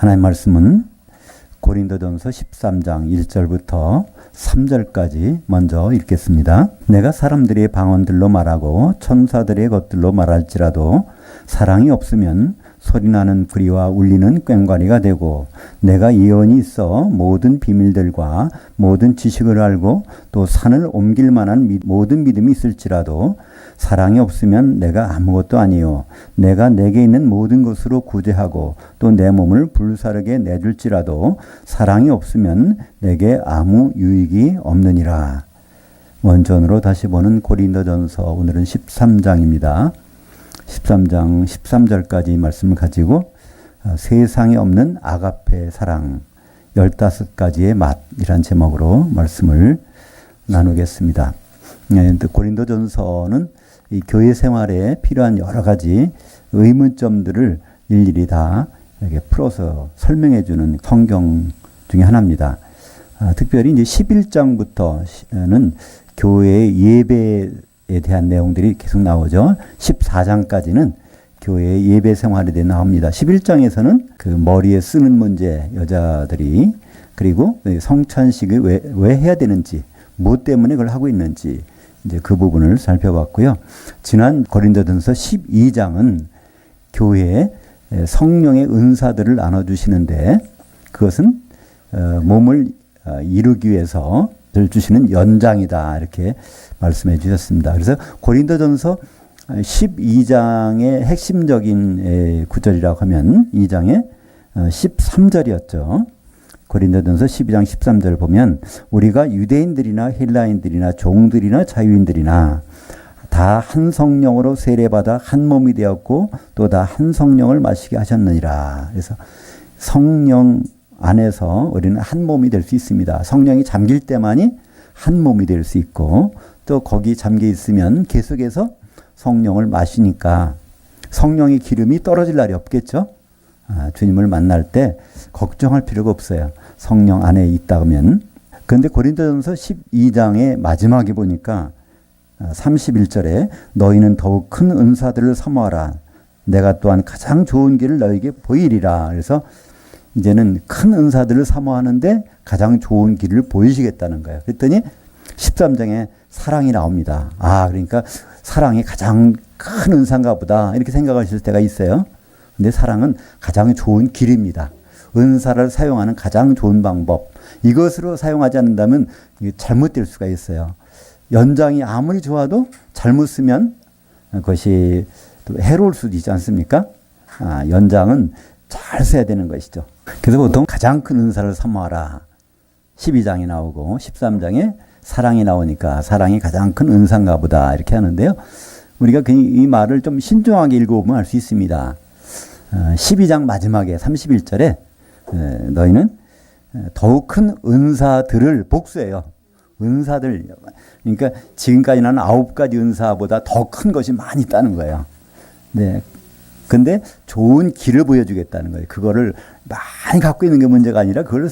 하나님 말씀은 고린도전서 13장 1절부터 3절까지 먼저 읽겠습니다. 내가 사람들의 방언들로 말하고 천사들의 것들로 말할지라도 사랑이 없으면 소리나는 구리와 울리는 꽹과리가 되고, 내가 예언이 있어 모든 비밀들과 모든 지식을 알고 또 산을 옮길 만한 모든 믿음이 있을지라도 사랑이 없으면 내가 아무것도 아니요, 내가 내게 있는 모든 것으로 구제하고 또 내 몸을 불사르게 내줄지라도 사랑이 없으면 내게 아무 유익이 없느니라. 원전으로 다시 보는 고린도전서, 오늘은 13장입니다. 13장 13절까지 말씀을 가지고 세상에 없는 아가페 사랑 15가지의 맛이란 제목으로 말씀을 나누겠습니다. 고린도전서는 이 교회 생활에 필요한 여러 가지 의문점들을 일일이 다 이렇게 풀어서 설명해 주는 성경 중에 하나입니다. 특별히 이제 11장부터는 교회의 예배에 대한 내용들이 계속 나오죠. 14장까지는 교회의 예배 생활에 대해 나옵니다. 11장에서는 그 머리에 쓰는 문제, 여자들이, 그리고 성찬식을 왜 해야 되는지, 뭐 때문에 그걸 하고 있는지, 이제 그 부분을 살펴봤고요. 지난 고린도전서 12장은 교회에 성령의 은사들을 나눠주시는데, 그것은 몸을 이루기 위해서 주시는 연장이다, 이렇게 말씀해 주셨습니다. 그래서 고린도전서 12장의 핵심적인 구절이라고 하면 2장의 13절이었죠. 고린도전서 12장 13절 보면, 우리가 유대인들이나 헬라인들이나 종들이나 자유인들이나 다 한 성령으로 세례받아 한 몸이 되었고 또 다 한 성령을 마시게 하셨느니라. 그래서 성령 안에서 우리는 한 몸이 될 수 있습니다. 성령이 잠길 때만이 한 몸이 될 수 있고, 또 거기 잠겨 있으면 계속해서 성령을 마시니까 성령의 기름이 떨어질 날이 없겠죠. 주님을 만날 때 걱정할 필요가 없어요. 성령 안에 있다 하면. 그런데 고린도전서 12장의 마지막에 보니까 31절에 너희는 더욱 큰 은사들을 사모하라. 내가 또한 가장 좋은 길을 너희에게 보이리라. 그래서 이제는 큰 은사들을 사모하는데 가장 좋은 길을 보이시겠다는 거예요. 그랬더니 13장에 사랑이 나옵니다. 그러니까 사랑이 가장 큰 은사인가 보다, 이렇게 생각하실 때가 있어요. 근데 사랑은 가장 좋은 길입니다. 은사를 사용하는 가장 좋은 방법. 이것으로 사용하지 않는다면 잘못될 수가 있어요. 연장이 아무리 좋아도 잘못 쓰면 그것이 또 해로울 수도 있지 않습니까? 연장은 잘 써야 되는 것이죠. 그래서 보통 가장 큰 은사를 사모하라. 12장이 나오고 13장에 사랑이 나오니까 사랑이 가장 큰 은사인가 보다, 이렇게 하는데요. 우리가 이 말을 좀 신중하게 읽어보면 알 수 있습니다. 12장 마지막에 31절에 너희는 더욱 큰 은사들을 복수해요. 은사들. 그러니까 지금까지 나는 9가지 은사보다 더 큰 것이 많이 있다는 거예요. 네. 근데 좋은 길을 보여주겠다는 거예요. 그거를 많이 갖고 있는 게 문제가 아니라 그걸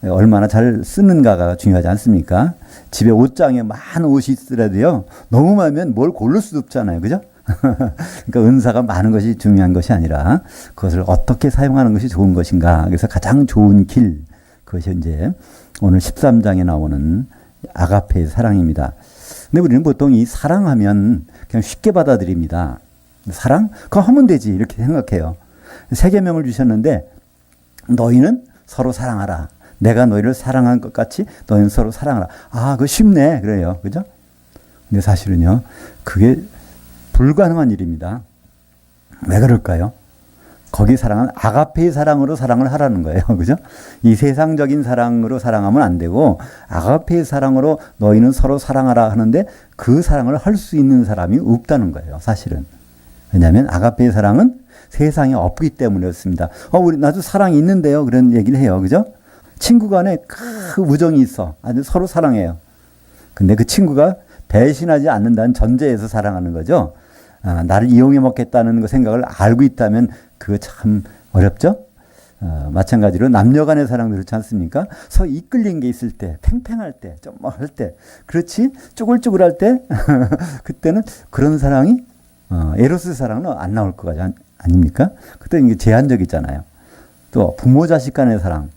얼마나 잘 쓰는가가 중요하지 않습니까? 집에 옷장에 많은 옷이 있더라도요, 너무 많으면 뭘 고를 수도 없잖아요. 그죠? 그러니까 은사가 많은 것이 중요한 것이 아니라 그것을 어떻게 사용하는 것이 좋은 것인가. 그래서 가장 좋은 길, 그것이 이제 오늘 13장에 나오는 아가페의 사랑입니다. 근데 우리는 보통 이 사랑하면 그냥 쉽게 받아들입니다. 사랑? 그거 하면 되지, 이렇게 생각해요. 세 계명을 주셨는데 너희는 서로 사랑하라. 내가 너희를 사랑한 것 같이 너희는 서로 사랑하라. 그거 쉽네, 그래요. 그죠? 근데 사실은요, 그게 불가능한 일입니다. 왜 그럴까요? 거기 사랑은 아가페의 사랑으로 사랑을 하라는 거예요. 그죠? 이 세상적인 사랑으로 사랑하면 안 되고 아가페의 사랑으로 너희는 서로 사랑하라 하는데 그 사랑을 할 수 있는 사람이 없다는 거예요. 사실은. 왜냐하면 아가페의 사랑은 세상에 없기 때문이었습니다. 나도 사랑이 있는데요, 그런 얘기를 해요. 그죠? 친구 간에 큰 우정이 있어. 아주 서로 사랑해요. 근데 그 친구가 배신하지 않는다는 전제에서 사랑하는 거죠. 나를 이용해 먹겠다는 그 생각을 알고 있다면 그거 참 어렵죠? 마찬가지로 남녀 간의 사랑도 그렇지 않습니까? 서로 이끌린 게 있을 때, 팽팽할 때, 좀 뭐 할 때, 그렇지? 쭈글쭈글할 때, 그때는 그런 사랑이, 에로스 사랑은 안 나올 거 아닙니까? 그때 이게 제한적이잖아요. 또 부모 자식 간의 사랑.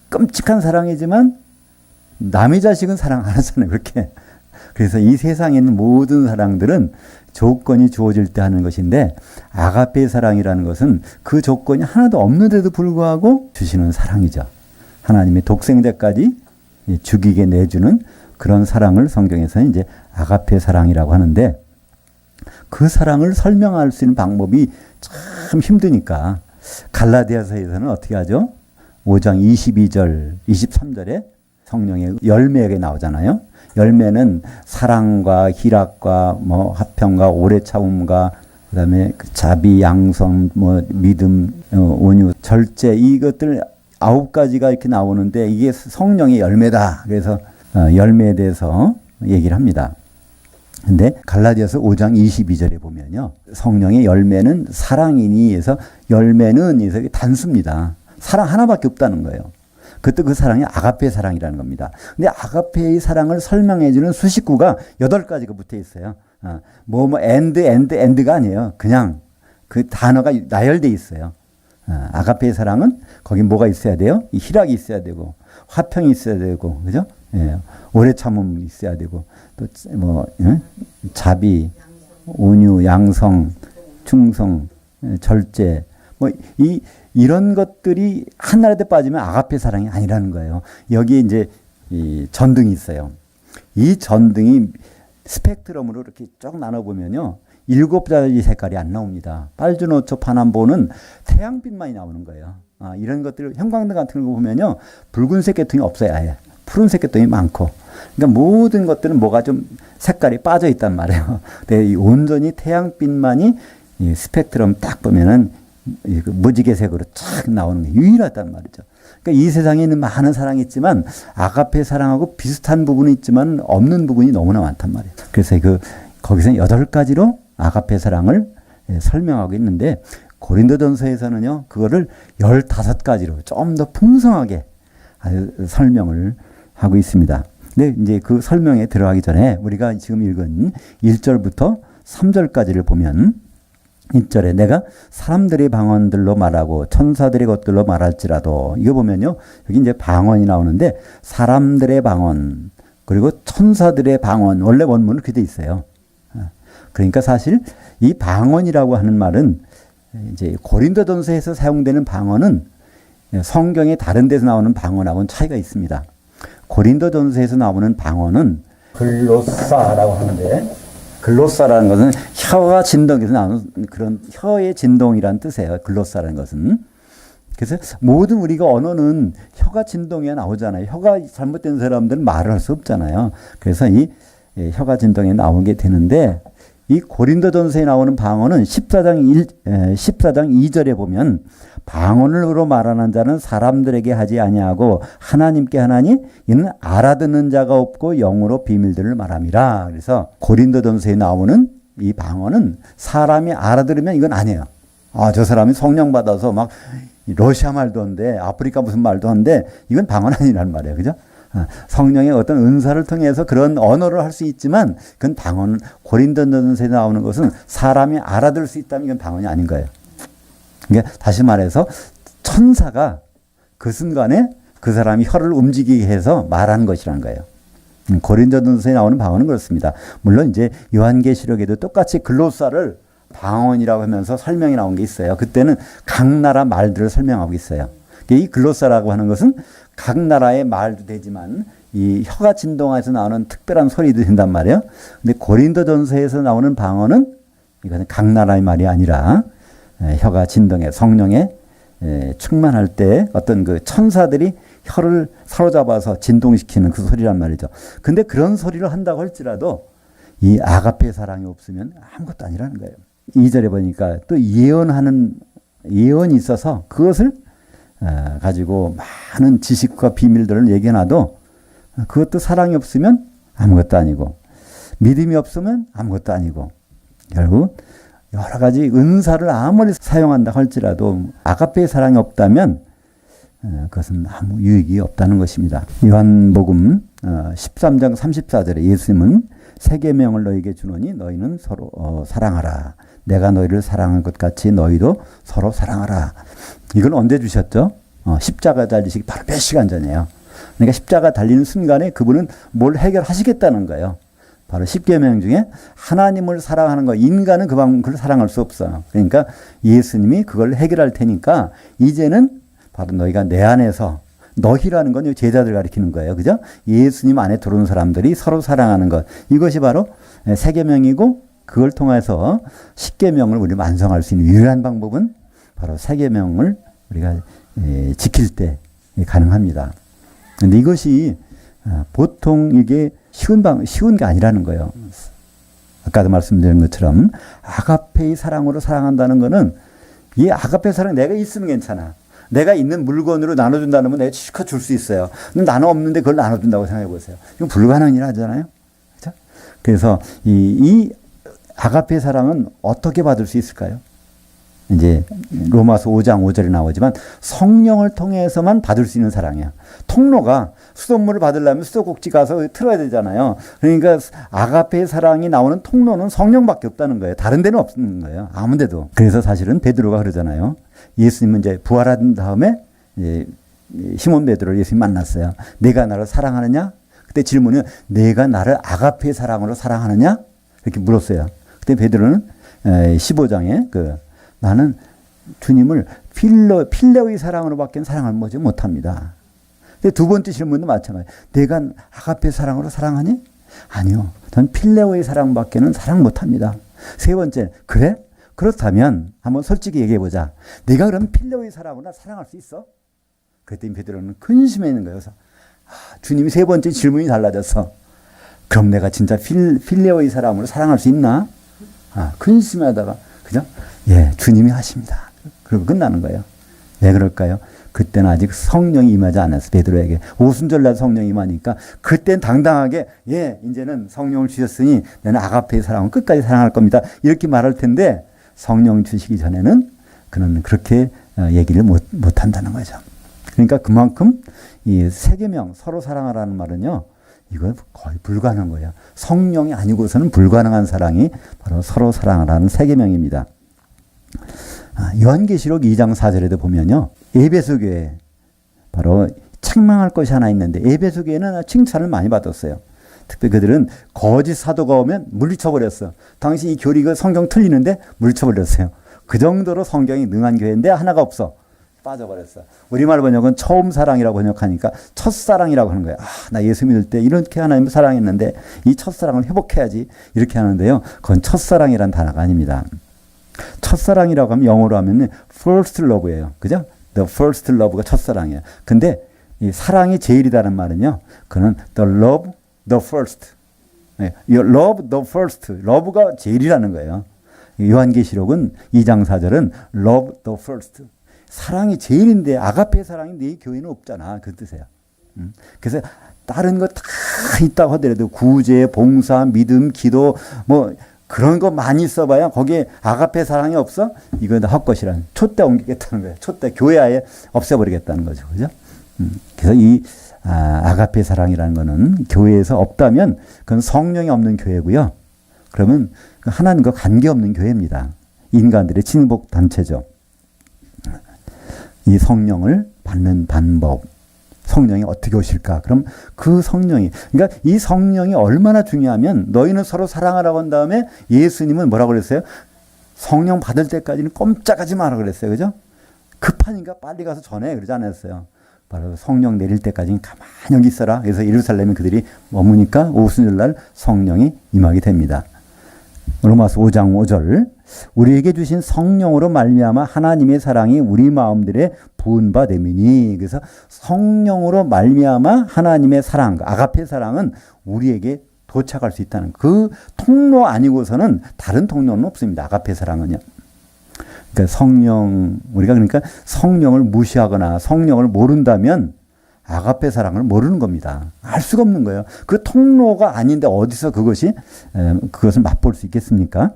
끔찍한 사랑이지만 남의 자식은 사랑 안 하잖아요. 그렇게. 그래서 이 세상에 있는 모든 사랑들은 조건이 주어질 때 하는 것인데 아가페 사랑이라는 것은 그 조건이 하나도 없는데도 불구하고 주시는 사랑이죠. 하나님의 독생자까지 죽이게 내주는 그런 사랑을 성경에서는 이제 아가페 사랑이라고 하는데 그 사랑을 설명할 수 있는 방법이 참 힘드니까 갈라디아서에서는 어떻게 하죠? 5장 22절, 23절에 성령의 열매가 나오잖아요. 열매는 사랑과 희락과 뭐 화평과 오래 참음과 그다음에 자비, 양성, 뭐 믿음, 온유, 절제 이것들 9가지가 이렇게 나오는데 이게 성령의 열매다. 그래서 열매에 대해서 얘기를 합니다. 근데 갈라디아서 5장 22절에 보면요. 성령의 열매는 사랑이니 해서 열매는 해서 단수입니다. 사랑 하나밖에 없다는 거예요. 그때 그 사랑이 아가페 사랑이라는 겁니다. 근데 아가페의 사랑을 설명해 주는 수식구가 8가지가 붙어 있어요. 엔드가 아니에요. 그냥 그 단어가 나열돼 있어요. 아가페의 사랑은 거기 뭐가 있어야 돼요? 희락이 있어야 되고 화평이 있어야 되고 그죠? 예. 오래 참음이 있어야 되고 또 뭐 자비, 온유, 양성, 충성, 절제 뭐 이런 것들이 하나라도 빠지면 아가페 사랑이 아니라는 거예요. 여기에 이제 이 전등이 있어요. 이 전등이 스펙트럼으로 이렇게 쭉 나눠보면요. 7가지 색깔이 안 나옵니다. 빨주노초 파남보는 태양빛만이 나오는 거예요. 이런 것들 형광등 같은 거 보면요. 붉은색 계통이 없어요. 아예. 푸른색 계통이 많고. 그러니까 모든 것들은 뭐가 좀 색깔이 빠져 있단 말이에요. 근데 온전히 태양빛만이 이 스펙트럼 딱 보면은 무지개색으로 쫙 나오는 게 유일하단 말이죠. 그러니까 이 세상에 있는 많은 사랑이 있지만 아가페 사랑하고 비슷한 부분이 있지만 없는 부분이 너무나 많단 말이에요. 그래서 거기서 8가지로 아가페 사랑을 설명하고 있는데 고린도전서에서는요. 그거를 15가지로 좀 더 풍성하게 설명을 하고 있습니다. 근데 이제 그 설명에 들어가기 전에 우리가 지금 읽은 1절부터 3절까지를 보면 1절에 내가 사람들의 방언들로 말하고 천사들의 것들로 말할지라도 이거 보면요. 여기 이제 방언이 나오는데 사람들의 방언 그리고 천사들의 방언 원래 원문은 그렇게 돼 있어요. 그러니까 사실 이 방언이라고 하는 말은 이제 고린도전서에서 사용되는 방언은 성경의 다른 데서 나오는 방언하고는 차이가 있습니다. 고린도전서에서 나오는 방언은 글로사라고 하는데 글로사라는 것은 혀가 진동해서 나오는 그런 혀의 진동이라는 뜻이에요. 글로사라는 것은. 그래서 모든 우리가 언어는 혀가 진동해 나오잖아요. 혀가 잘못된 사람들은 말을 할 수 없잖아요. 그래서 이 혀가 진동해 나오게 되는데 이 고린도전서에 나오는 방언은 14장 2절에 보면 방언으로 말하는 자는 사람들에게 하지 아니하고 하나님께 하나니 이는 알아듣는 자가 없고 영으로 비밀들을 말함이라. 그래서 고린도전서에 나오는 이 방언은 사람이 알아들으면 이건 아니에요. 저 사람이 성령 받아서 막 러시아 말도 한데 아프리카 무슨 말도 한데 이건 방언 아니란 말이에요. 그죠? 성령의 어떤 은사를 통해서 그런 언어를 할 수 있지만 그건 방언, 고린도전서에 나오는 것은 사람이 알아들을 수 있다면 이건 방언이 아닌 거예요. 그러니까 다시 말해서 천사가 그 순간에 그 사람이 혀를 움직이게 해서 말하는 것이라는 거예요. 고린도전서에 나오는 방언은 그렇습니다. 물론 이제 요한계시록에도 똑같이 글로사를 방언이라고 하면서 설명이 나온 게 있어요. 그때는 각 나라 말들을 설명하고 있어요. 이 글로사라고 하는 것은 각 나라의 말도 되지만 이 혀가 진동해서 나오는 특별한 소리도 된단 말이에요. 근데 고린도전서에서 나오는 방언은 이거는 각 나라의 말이 아니라 혀가 진동해 성령에 충만할 때 어떤 그 천사들이 혀를 사로잡아서 진동시키는 그 소리란 말이죠. 근데 그런 소리를 한다고 할지라도 이 아가페 사랑이 없으면 아무것도 아니라는 거예요. 2절에 보니까 또 예언이 있어서 그것을 가지고 많은 지식과 비밀들을 얘기해놔도 그것도 사랑이 없으면 아무것도 아니고 믿음이 없으면 아무것도 아니고 결국 여러 가지 은사를 아무리 사용한다 할지라도 아가페의 사랑이 없다면 그것은 아무 유익이 없다는 것입니다. 요한복음 13장 34절에 예수님은 세 계명을 너희에게 주노니 너희는 서로 사랑하라. 내가 너희를 사랑한 것 같이 너희도 서로 사랑하라. 이건 언제 주셨죠? 십자가 달리시기 바로 몇 시간 전이에요. 그러니까 십자가 달리는 순간에 그분은 뭘 해결하시겠다는 거예요. 바로 십계명 중에 하나님을 사랑하는 거, 인간은 그걸 사랑할 수 없어요. 그러니까 예수님이 그걸 해결할 테니까 이제는 바로 너희가 내 안에서, 너희라는 건 제자들 가리키는 거예요. 그죠? 예수님 안에 들어온 사람들이 서로 사랑하는 것. 이것이 바로 세계명이고, 그걸 통해서 십계명을 우리 완성할 수 있는 유일한 방법은 바로 세계명을 우리가 지킬 때 가능합니다. 근데 이것이 보통 이게 쉬운 게 아니라는 거예요. 아까도 말씀드린 것처럼 아가페의 사랑으로 사랑한다는 거는, 이 아가페 사랑 내가 있으면 괜찮아. 내가 있는 물건으로 나눠준다는 건 내가 실컷 줄 수 있어요. 근데 나는 없는데 그걸 나눠준다고 생각해 보세요. 이건 불가능한 일 하잖아요. 그렇죠? 그래서 이 아가페 사랑은 어떻게 받을 수 있을까요? 이제 로마서 5장 5절에 나오지만 성령을 통해서만 받을 수 있는 사랑이야. 통로가 수돗물을 받으려면 수도꼭지 가서 틀어야 되잖아요. 그러니까 아가페의 사랑이 나오는 통로는 성령밖에 없다는 거예요. 다른 데는 없는 거예요. 아무 데도. 그래서 사실은 베드로가 그러잖아요. 예수님은 이제 부활한 다음에 시몬 베드로를 예수님 만났어요. 내가 나를 사랑하느냐? 그때 질문은 내가 나를 아가페의 사랑으로 사랑하느냐? 이렇게 물었어요. 그때 베드로는 15장에 나는 주님을 필레오의 사랑으로밖에 사랑을 못합니다. 근데 두 번째 질문도 마찬가지. 내가 아가페 사랑으로 사랑하니? 아니요. 전 필레오의 사랑밖에는 사랑 못합니다. 세 번째, 그래? 그렇다면 한번 솔직히 얘기해보자. 내가 그럼 필레오의 사랑으로 사랑할 수 있어? 그랬더니 베드로는 근심해 있는 거예요. 그래서 주님이 세 번째 질문이 달라졌어. 그럼 내가 진짜 필레오의 사랑으로 사랑할 수 있나? 근심하다가, 그죠? 예, 주님이 하십니다. 그리고 끝나는 거예요. 왜 그럴까요? 그때는 아직 성령이 임하지 않았어요. 베드로에게. 오순절날 성령이 임하니까 그때는 당당하게, 예, 이제는 성령을 주셨으니 나는 아가페의 사랑은 끝까지 사랑할 겁니다. 이렇게 말할 텐데 성령 주시기 전에는 그는 그렇게 얘기를 못 한다는 거죠. 그러니까 그만큼 이 세계명 서로 사랑하라는 말은요, 이건 거의 불가능한 거예요. 성령이 아니고서는 불가능한 사랑이 바로 서로 사랑하라는 세계명입니다. 요한계시록 2장 4절에도 보면요, 에베소 교회 바로 책망할 것이 하나 있는데, 에베소 교회는 칭찬을 많이 받았어요. 특히 그들은 거짓 사도가 오면 물리쳐버렸어. 당시 이 교리가 성경 틀리는데 물리쳐버렸어요. 그 정도로 성경이 능한 교회인데 하나가 없어. 빠져버렸어. 우리말 번역은 처음 사랑이라고 번역하니까 첫사랑이라고 하는 거예요. 나 예수 믿을 때 이렇게 하나님을 사랑했는데 이 첫사랑을 회복해야지, 이렇게 하는데요. 그건 첫사랑이란 단어가 아닙니다. 첫사랑이라고 하면 영어로 하면 first love예요. 그죠? The first love가 첫사랑이에요. 근데 이 사랑이 제일이라는 말은요, 그는 the love, the first. You love the first. love가 제일이라는 거예요. 요한계시록은 2장 4절은 love the first. 사랑이 제일인데 아가페 사랑이 네 교회는 없잖아. 그 뜻이에요. 그래서 다른 거 다 있다고 하더라도 구제, 봉사, 믿음, 기도 뭐 그런 거 많이 써봐야 거기에 아가페 사랑이 없어? 이거 다 헛것이라는, 촛대 옮기겠다는 거예요. 촛대 교회 아예 없애버리겠다는 거죠. 그죠? 그래서 이 아가페 사랑이라는 거는 교회에서 없다면 그건 성령이 없는 교회고요. 그러면 하나님과 관계없는 교회입니다. 인간들의 친복 단체죠. 이 성령을 받는 방법, 성령이 어떻게 오실까? 그럼 그 성령이, 그러니까 이 성령이 얼마나 중요하면, 너희는 서로 사랑하라고 한 다음에 예수님은 뭐라고 그랬어요? 성령 받을 때까지는 꼼짝하지 마라 그랬어요. 그죠? 급하니까 빨리 가서 전해, 그러지 않았어요. 바로 성령 내릴 때까지는 가만히 여기 있어라. 그래서 예루살렘에 그들이 머무니까 오순절날 성령이 임하게 됩니다. 로마서 5장 5절, 우리에게 주신 성령으로 말미암아 하나님의 사랑이 우리 마음들에 부은 바 됨이니. 그래서 성령으로 말미암아 하나님의 사랑, 아가페 사랑은 우리에게 도착할 수 있다는, 그 통로 아니고서는 다른 통로는 없습니다. 아가페 사랑은요. 그러니까 우리가 그러니까 성령을 무시하거나 성령을 모른다면 아가페 사랑을 모르는 겁니다. 알 수가 없는 거예요. 그 통로가 아닌데 어디서 그것을 맛볼 수 있겠습니까?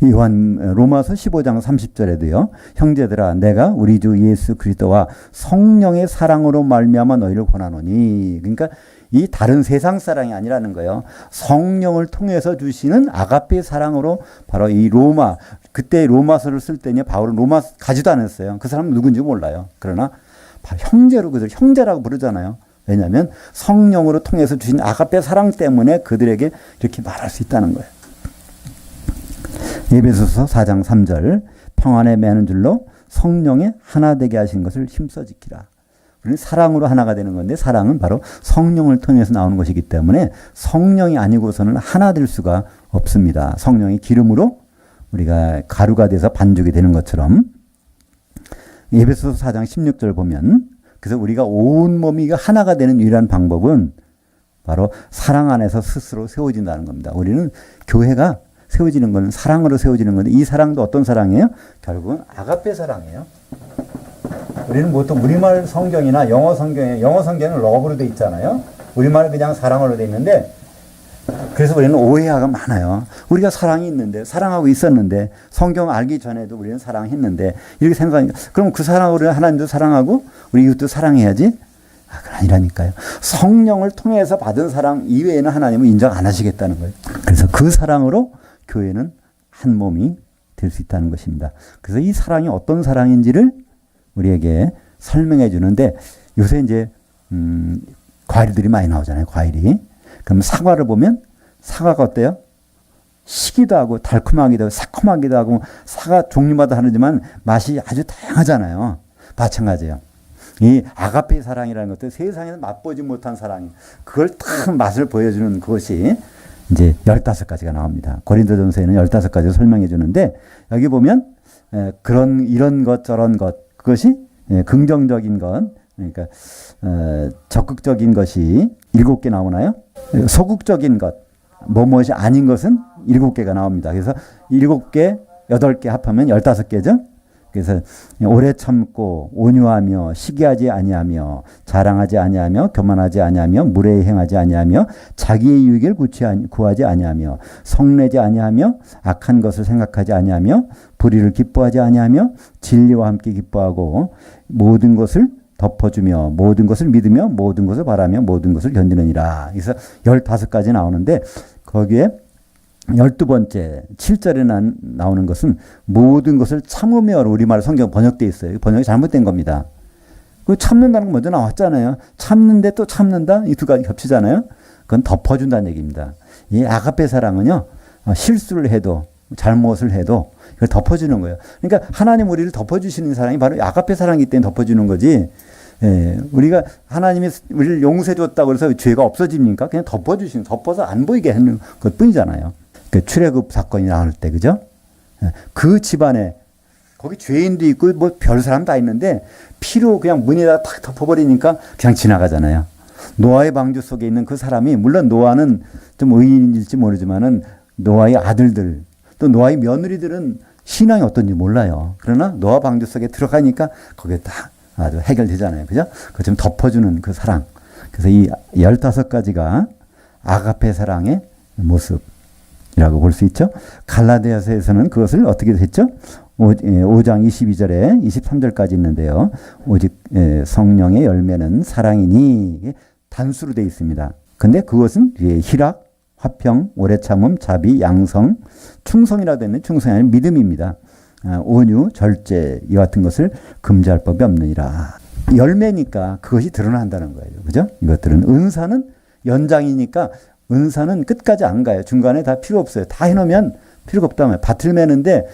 로마서 15장 30절에도요. 형제들아 내가 우리 주 예수 그리스도와 성령의 사랑으로 말미암아 너희를 권하노니. 그러니까 이 다른 세상 사랑이 아니라는 거예요. 성령을 통해서 주시는 아가페 사랑으로 바로 이 로마, 그때 로마서를 쓸 때는 바울은 로마 가지도 않았어요. 그 사람은 누군지 몰라요. 그러나 바로 형제로 그들 형제라고 부르잖아요. 왜냐하면 성령으로 통해서 주신 아가페 사랑 때문에 그들에게 이렇게 말할 수 있다는 거예요. 에베소서 4장 3절 평안에 매는 줄로 성령에 하나 되게 하신 것을 힘써 지키라. 우리는 사랑으로 하나가 되는 건데 사랑은 바로 성령을 통해서 나오는 것이기 때문에 성령이 아니고서는 하나 될 수가 없습니다. 성령의 기름으로 우리가 가루가 돼서 반죽이 되는 것처럼 에베소서 4장 16절 보면 그래서 우리가 온 몸이 하나가 되는 유일한 방법은 바로 사랑 안에서 스스로 세워진다는 겁니다. 우리는 교회가 세워지는 것은 사랑으로 세워지는 건데 이 사랑도 어떤 사랑이에요? 결국은 아가페 사랑이에요. 우리는 보통 우리말 성경이나 영어 성경에 영어 성경은 러브로 돼 있잖아요. 우리말은 그냥 사랑으로 돼 있는데 그래서 우리는 오해가 많아요. 우리가 사랑이 있는데 사랑하고 있었는데 성경 알기 전에도 우리는 사랑했는데 이렇게 생각하니까 그럼 그 사랑으로 하나님도 사랑하고 우리 이웃도 사랑해야지? 그건 아니라니까요. 성령을 통해서 받은 사랑 이외에는 하나님은 인정 안 하시겠다는 거예요. 그래서 그 사랑으로 교회는 한 몸이 될 수 있다는 것입니다. 그래서 이 사랑이 어떤 사랑인지를 우리에게 설명해 주는데 요새 이제 과일들이 많이 나오잖아요. 과일이. 그럼 사과를 보면 사과가 어때요? 시기도 하고 달콤하기도 하고 새콤하기도 하고 사과 종류마다 다르지만 맛이 아주 다양하잖아요. 마찬가지예요. 이 아가페 사랑이라는 것도 세상에서 맛보지 못한 사랑, 그걸 딱 맛을 보여주는 그것이 이제 15가지가 나옵니다. 고린도전서에는 15가지 설명해 주는데 여기 보면 이런 것 저런 것 그것이 긍정적인 것 그러니까 적극적인 것이 7개 나오나요? 소극적인 것 무엇이 아닌 것은 7개가 나옵니다. 그래서 7개 8개 합하면 15개죠. 그래서 오래 참고 온유하며 시기하지 아니하며 자랑하지 아니하며 교만하지 아니하며 무례히 행하지 아니하며 자기의 유익을 구하지 아니하며 성내지 아니하며 악한 것을 생각하지 아니하며 불의를 기뻐하지 아니하며 진리와 함께 기뻐하고 모든 것을 덮어주며 모든 것을 믿으며 모든 것을 바라며 모든 것을 견디느니라. 그래서 15가지 나오는데 거기에 12번째 7절에 나오는 것은 모든 것을 참으며 우리말 성경 번역되어 있어요. 번역이 잘못된 겁니다. 그 참는다는 건 먼저 나왔잖아요. 참는데 또 참는다? 이 두 가지 겹치잖아요. 그건 덮어준다는 얘기입니다. 이 아가페 사랑은요. 실수를 해도 잘못을 해도 그걸 덮어주는 거예요. 그러니까 하나님 우리를 덮어주시는 사랑이 바로 아가페 사랑이기 때문에 덮어주는 거지. 우리가 하나님이 우리를 용서해 줬다고 해서 죄가 없어집니까? 그냥 덮어주시는, 덮어서 안 보이게 하는 것 뿐이잖아요. 그 출애굽 사건이 나올 때, 그죠? 그 집안에, 거기 죄인도 있고, 뭐 별 사람 다 있는데, 피로 그냥 문에다 탁 덮어버리니까 그냥 지나가잖아요. 노아의 방주 속에 있는 그 사람이, 물론 노아는 좀 의인일지 모르지만은, 노아의 아들들, 또 노아의 며느리들은 신앙이 어떤지 몰라요. 그러나 노아 방주 속에 들어가니까 거기에 딱 아주 해결되잖아요. 그죠? 그거 좀 덮어주는 그 사랑. 그래서 이 15가지가 아가페 사랑의 모습이라고 볼 수 있죠. 갈라디아서에서는 그것을 어떻게 했죠? 5장 22절에 23절까지 있는데요. 오직 성령의 열매는 사랑이니 단수로 되어 있습니다. 근데 그것은 희락, 화평, 오래 참음, 자비, 양성, 충성이라고 되어 있는 충성이 아니라 믿음입니다. 온유, 절제 이와 같은 것을 금지할 법이 없느니라. 열매니까 그것이 드러난다는 거예요. 그죠? 이것들은 은사는 연장이니까 은사는 끝까지 안 가요. 중간에 다 필요 없어요. 다 해놓으면 필요가 없다면 밭을 매는데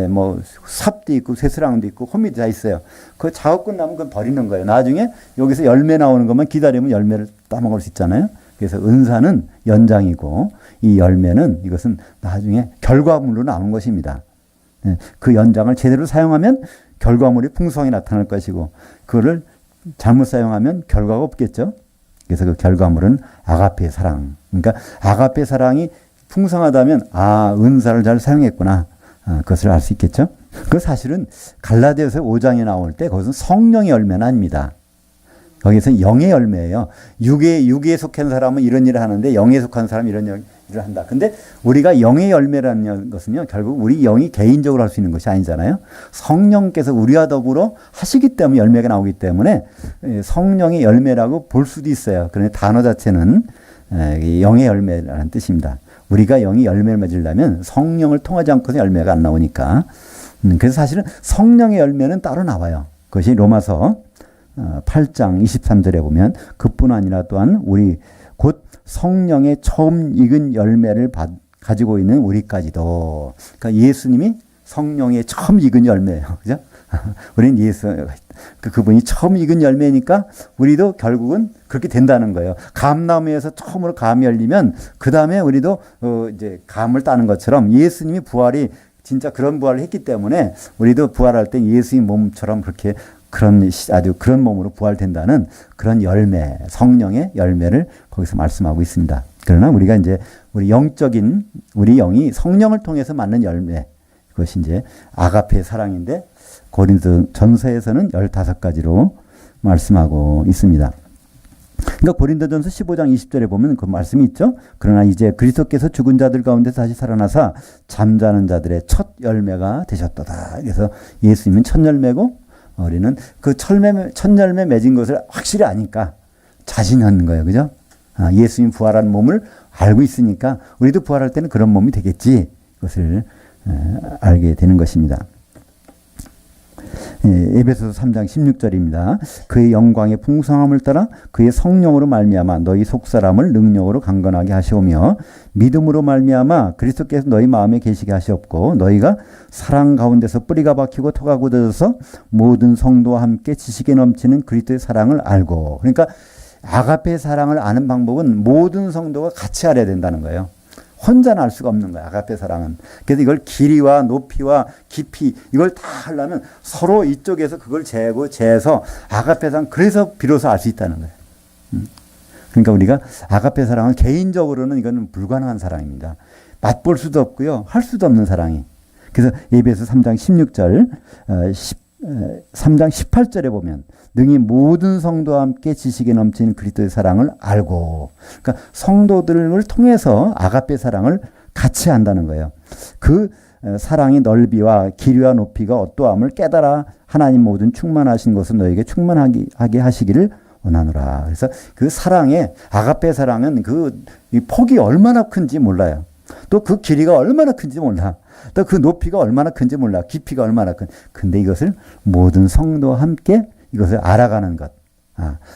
뭐 삽도 있고 쇠스랑도 있고 호미도 다 있어요. 그 작업 끝나면 그건 버리는 거예요. 나중에 여기서 열매 나오는 것만 기다리면 열매를 따먹을 수 있잖아요. 그래서 은사는 연장이고 이 열매는 이것은 나중에 결과물로 나오는 것입니다. 그 연장을 제대로 사용하면 결과물이 풍성히 나타날 것이고 그거를 잘못 사용하면 결과가 없겠죠. 그래서 그 결과물은 아가페 사랑. 그러니까 아가페 사랑이 풍성하다면 은사를 잘 사용했구나. 그것을 알 수 있겠죠. 그 사실은 갈라디아서 5장에 나올 때 그것은 성령의 열매는 아닙니다. 거기서 영의 열매예요. 육에 속한 사람은 이런 일을 하는데 영에 속한 사람은 이런 일. 일을 한다. 근데 우리가 영의 열매라는 것은요, 결국 우리 영이 개인적으로 할 수 있는 것이 아니잖아요. 성령께서 우리와 더불어 하시기 때문에 열매가 나오기 때문에 성령의 열매라고 볼 수도 있어요. 그런데 단어 자체는 영의 열매라는 뜻입니다. 우리가 영이 열매를 맺으려면 성령을 통하지 않고서 열매가 안 나오니까. 그래서 사실은 성령의 열매는 따로 나와요. 그것이 로마서 8장 23절에 보면 그뿐 아니라 또한 우리 곧 성령의 처음 익은 열매를 가지고 있는 우리까지도. 그러니까 예수님이 성령의 처음 익은 열매예요. 그죠? 우리는 그분이 처음 익은 열매니까 우리도 결국은 그렇게 된다는 거예요. 감나무에서 처음으로 감이 열리면 그 다음에 우리도 이제 감을 따는 것처럼 예수님이 부활이 진짜 그런 부활을 했기 때문에 우리도 부활할 때 예수님 몸처럼 그렇게 아주 그런 몸으로 부활된다는 그런 열매, 성령의 열매를 거기서 말씀하고 있습니다. 그러나 우리가 이제 우리 영적인 우리 영이 성령을 통해서 맞는 열매, 그것이 이제 아가페 사랑인데 고린도 전서에서는 15가지로 말씀하고 있습니다. 그러니까 고린도전서 15장 20절에 보면 그 말씀이 있죠. 그러나 이제 그리스도께서 죽은 자들 가운데 다시 살아나사 잠자는 자들의 첫 열매가 되셨도다. 그래서 예수님은 첫 열매고 우리는 그 첫 열매 맺은 것을 확실히 아니까 자신이 하는 거예요. 그죠? 예수님 부활한 몸을 알고 있으니까 우리도 부활할 때는 그런 몸이 되겠지. 그것을 알게 되는 것입니다. 에베소서 3장 16절입니다. 그의 영광의 풍성함을 따라 그의 성령으로 말미암아 너희 속사람을 능력으로 강건하게 하시오며 믿음으로 말미암아 그리스도께서 너희 마음에 계시게 하시옵고 너희가 사랑 가운데서 뿌리가 박히고 토가 굳어져서 모든 성도와 함께 지식에 넘치는 그리스도의 사랑을 알고. 그러니까 아가페 사랑을 아는 방법은 모든 성도가 같이 알아야 된다는 거예요. 혼자는 알 수가 없는 거야, 아가페 사랑은. 그래서 이걸 길이와 높이와 깊이 이걸 다 하려면 서로 이쪽에서 그걸 재서 아가페 사랑, 그래서 비로소 알 수 있다는 거예요. 그러니까 우리가 아가페 사랑은 개인적으로는 이거는 불가능한 사랑입니다. 맛볼 수도 없고요, 할 수도 없는 사랑이. 그래서 에베소 3장 16절, 3장 18절에 보면 능히 모든 성도와 함께 지식에 넘치는 그리스도의 사랑을 알고. 그러니까 성도들을 통해서 아가페 사랑을 같이 한다는 거예요. 그 사랑의 넓이와 길이와 높이가 어떠함을 깨달아 하나님 모든 충만하신 것은 너에게 충만하게 하시기를 원하노라. 그래서 그 사랑의 아가페 사랑은 그 폭이 얼마나 큰지 몰라요. 또 그 길이가 얼마나 큰지 몰라. 또 그 높이가 얼마나 큰지 몰라. 깊이가 얼마나 근데 이것을 모든 성도와 함께 이것을 알아가는 것.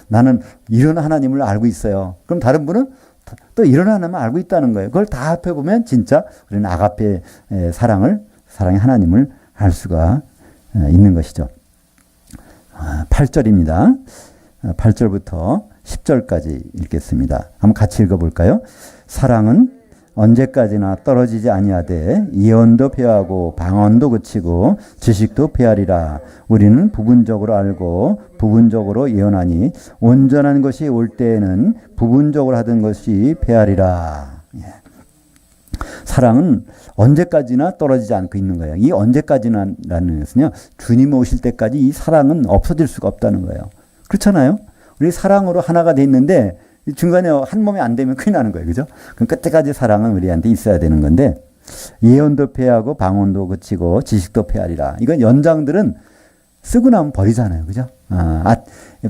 나는 이런 하나님을 알고 있어요. 그럼 다른 분은 또 이런 하나님을 알고 있다는 거예요. 그걸 다 합해보면 진짜 우리는 아가페 사랑의 하나님을 알 수가 있는 것이죠. 8절입니다. 8절부터 10절까지 읽겠습니다. 한번 같이 읽어볼까요? 사랑은 언제까지나 떨어지지 아니하되 예언도 패하고 방언도 그치고 지식도 패하리라. 우리는 부분적으로 알고 부분적으로 예언하니 온전한 것이 올 때에는 부분적으로 하던 것이 패하리라. 사랑은 언제까지나 떨어지지 않고 있는 거예요. 이 언제까지나라는 것은요, 주님 오실 때까지 이 사랑은 없어질 수가 없다는 거예요. 그렇잖아요. 우리 사랑으로 하나가 돼 있는데 중간에 한 몸이 안 되면 큰일 나는 거예요. 그죠? 그럼 끝까지 사랑은 우리한테 있어야 되는 건데, 예언도 패하고 방언도 그치고 지식도 패하리라. 이건 연장들은 쓰고 나면 버리잖아요. 그죠?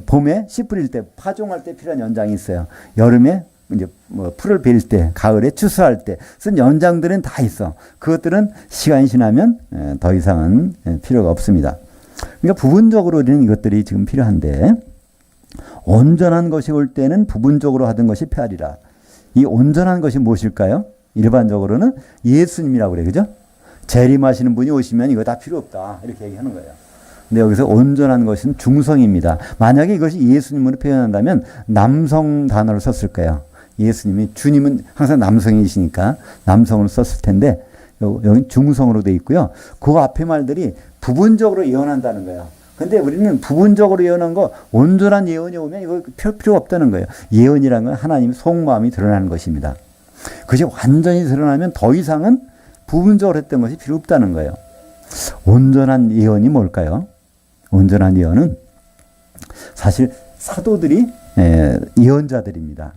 봄에 씨 뿌릴 때, 파종할 때 필요한 연장이 있어요. 여름에 이제 풀을 베일 때, 가을에 추수할 때 쓴 연장들은 다 있어. 그것들은 시간이 지나면 더 이상은 필요가 없습니다. 그러니까 부분적으로 우리는 이것들이 지금 필요한데, 온전한 것이 올 때는 부분적으로 하던 것이 패하리라. 이 온전한 것이 무엇일까요? 일반적으로는 예수님이라고 그래요. 그죠? 재림하시는 분이 오시면 이거 다 필요 없다. 이렇게 얘기하는 거예요. 근데 여기서 온전한 것은 중성입니다. 만약에 이것이 예수님으로 표현한다면 남성 단어를 썼을 거예요. 예수님이, 주님은 항상 남성이시니까 남성으로 썼을 텐데 여기 중성으로 돼 있고요. 그 앞에 말들이 부분적으로 예언한다는 거예요. 근데 우리는 부분적으로 예언한 거, 온전한 예언이 오면 이거 필요 없다는 거예요. 예언이라는 건 하나님의 속마음이 드러나는 것입니다. 그것이 완전히 드러나면 더 이상은 부분적으로 했던 것이 필요 없다는 거예요. 온전한 예언이 뭘까요? 온전한 예언은 사실 사도들이 예언자들입니다.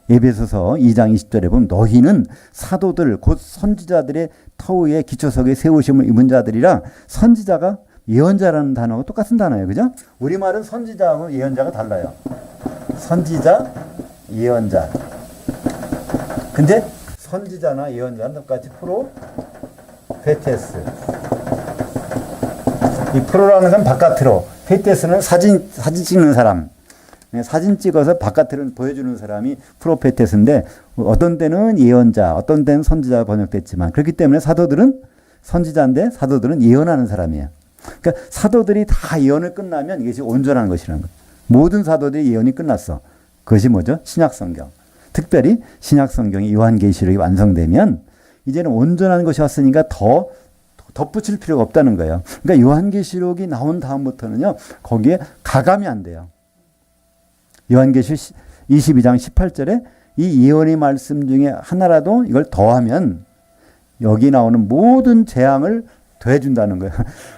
에베소서 2장 20절에 보면 너희는 사도들 곧 선지자들의 터위에 기초석에 세우심을 입은 자들이라. 선지자가 예언자라는 단어가 똑같은 단어예요. 그죠? 우리말은 선지자하고 예언자가 달라요. 선지자, 예언자. 근데 선지자나 예언자는 똑같이 프로페테스. 이 프로라는 건 바깥으로, 페테스는 사진 찍는 사람. 사진 찍어서 바깥으로 보여주는 사람이 프로페테스인데, 어떤 때는 예언자, 어떤 때는 선지자가 번역됐지만, 그렇기 때문에 사도들은 선지자인데 사도들은 예언하는 사람이에요. 그러니까 사도들이 다 예언을 끝나면 이것이 온전한 것이라는 거예요. 모든 사도들이 예언이 끝났어. 그것이 뭐죠? 신약성경. 특별히 신약성경이 요한계시록이 완성되면 이제는 온전한 것이 왔으니까 더 덧붙일 필요가 없다는 거예요. 그러니까 요한계시록이 나온 다음부터는요, 거기에 가감이 안 돼요. 요한계시록 22장 18절에 이 예언의 말씀 중에 하나라도 이걸 더하면 여기 나오는 모든 재앙을 더해준다는 거예요.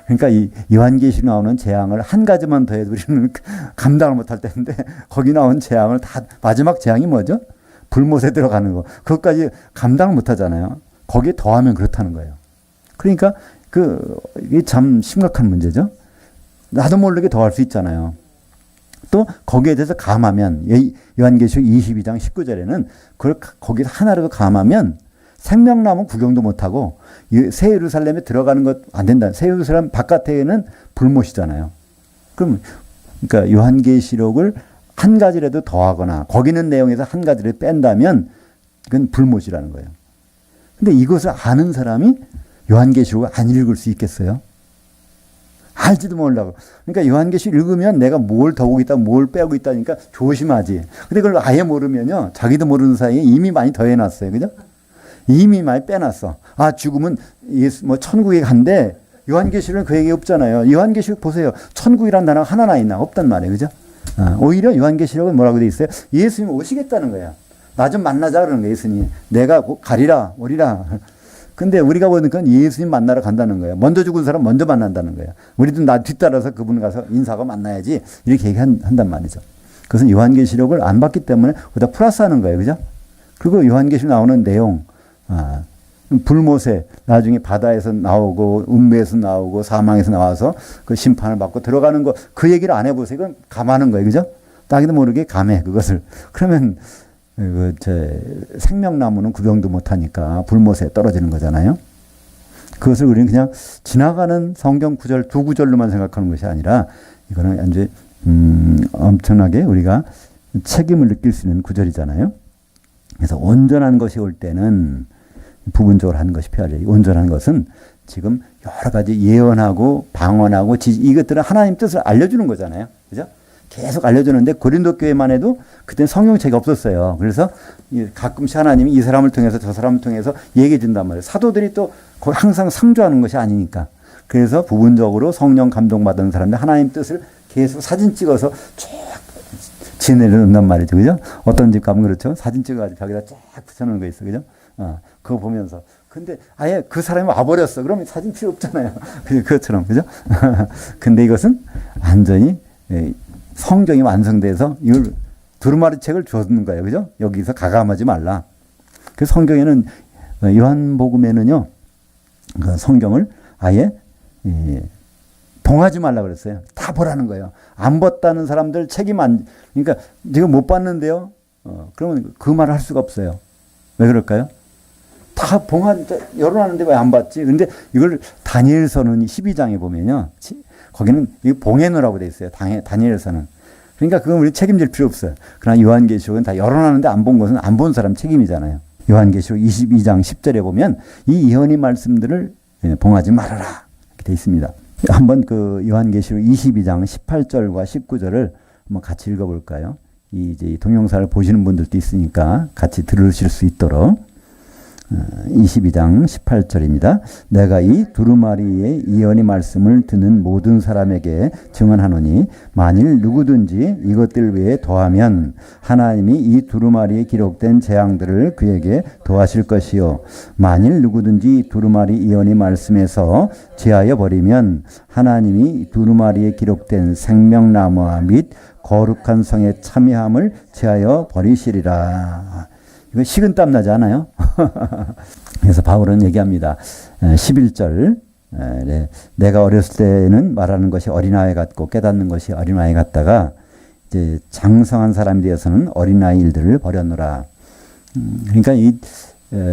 그러니까 이 요한계시록 나오는 재앙을 한 가지만 더해도 우리는 감당을 못할 텐데, 거기 나온 재앙을 다, 마지막 재앙이 뭐죠? 불못에 들어가는 거. 그것까지 감당을 못하잖아요. 거기에 더하면 그렇다는 거예요. 그러니까 이게 참 심각한 문제죠. 나도 모르게 더할 수 있잖아요. 또 거기에 대해서 감하면, 요한계시록 22장 19절에는 그걸 거기서 하나라도 감하면 생명나무 구경도 못하고 새 예루살렘에 들어가는 것 안 된다. 새 예루살렘 바깥에는 불못이잖아요. 그러니까 요한계시록을 한 가지라도 더하거나 거기 있는 내용에서 한 가지를 뺀다면 그건 불못이라는 거예요. 근데 이것을 아는 사람이 요한계시록을 안 읽을 수 있겠어요? 알지도 모르려고. 그러니까 요한계시록 읽으면 내가 뭘 더하고 있다, 뭘 빼고 있다니까 조심하지. 근데 그걸 아예 모르면요, 자기도 모르는 사이에 이미 많이 더해놨어요. 그죠? 이미 많이 빼놨어. 아, 죽으면 천국에 간대. 요한계시록은 그 얘기 없잖아요. 요한계시록 보세요. 천국이란 단어가 하나나 있나? 없단 말이에요. 그죠? 오히려 요한계시록은 뭐라고 돼 있어요? 예수님 오시겠다는 거야. 나 좀 만나자 그러는 거예요. 예수님. 내가 곧 가리라, 오리라. 근데 우리가 보는 건 예수님 만나러 간다는 거예요. 먼저 죽은 사람 먼저 만난다는 거예요. 우리도 나 뒤따라서 그분 가서 인사하고 만나야지. 이렇게 얘기한단 말이죠. 그것은 요한계시록을 안 봤기 때문에 거기다 플러스하는 거예요. 그죠? 그리고 요한계시록 나오는 내용, 불못에 나중에 바다에서 나오고 운배에서 나오고 사망에서 나와서 그 심판을 받고 들어가는 거, 그 얘기를 안 해보세요. 이건 감하는 거예요. 그죠? 따기도 모르게 감해, 그것을. 그러면 생명나무는 구경도 못하니까 불못에 떨어지는 거잖아요. 그것을 우리는 그냥 지나가는 성경 구절, 두 구절로만 생각하는 것이 아니라 이거는 이제 엄청나게 우리가 책임을 느낄 수 있는 구절이잖아요. 그래서 온전한 것이 올 때는 부분적으로 하는 것이 필요하죠. 온전한 것은 지금 여러 가지 예언하고 방언하고 이것들은 하나님 뜻을 알려주는 거잖아요. 그죠? 계속 알려주는데 고린도 교회만 해도 그때는 성경책이 없었어요. 그래서 가끔씩 하나님이 이 사람을 통해서 저 사람을 통해서 얘기해 준단 말이에요. 사도들이 또 항상 상주하는 것이 아니니까. 그래서 부분적으로 성령 감동받은 사람들 하나님 뜻을 계속 사진 찍어서 쭉 지내려 놓는단 말이죠. 그죠? 어떤 집 가면 그렇죠. 사진 찍어가지고 벽에다 쫙 붙여놓는 거 있어. 그죠? 그거 보면서. 근데 아예 그 사람이 와버렸어. 그러면 사진 필요 없잖아요. 그것처럼. 그죠? 근데 이것은 완전히 성경이 완성돼서 이걸 두루마리 책을 줬는 거예요. 그죠? 여기서 가감하지 말라. 그 성경에는, 요한복음에는요, 그 성경을 아예 봉하지 말라 그랬어요. 다 보라는 거예요. 안 봤다는 사람들 책임 안, 그러니까 지금 못 봤는데요. 그러면 그 말을 할 수가 없어요. 왜 그럴까요? 다 열어놨는데 왜 안 봤지? 근데 이걸 다니엘서는 12장에 보면요. 거기는 봉해 놓으라고 돼 있어요. 다니엘서는. 그러니까 그건 우리 책임질 필요 없어요. 그러나 요한계시록은 다 열어놨는데 안 본 것은 안 본 사람 책임이잖아요. 요한계시록 22장 10절에 보면 이 예언의 말씀들을 봉하지 말아라. 이렇게 돼 있습니다. 한번 그 요한계시록 22장 18절과 19절을 한번 같이 읽어볼까요? 이제 동영상을 보시는 분들도 있으니까 같이 들으실 수 있도록. 22장 18절입니다. 내가 이 두루마리의 예언의 말씀을 듣는 모든 사람에게 증언하노니 만일 누구든지 이것들 외에 더하면 하나님이 이 두루마리에 기록된 재앙들을 그에게 더하실 것이요 만일 누구든지 이 두루마리 예언의 말씀에서 제하여 버리면 하나님이 이 두루마리에 기록된 생명나무와 및 거룩한 성의 참여함을 제하여 버리시리라. 이거 식은땀 나지 않아요? 그래서 바울은 얘기합니다. 11절 내가 어렸을 때는 말하는 것이 어린아이 같고 깨닫는 것이 어린아이 같다가 이제 장성한 사람이 되어서는 어린아이 일들을 버렸노라. 그러니까 이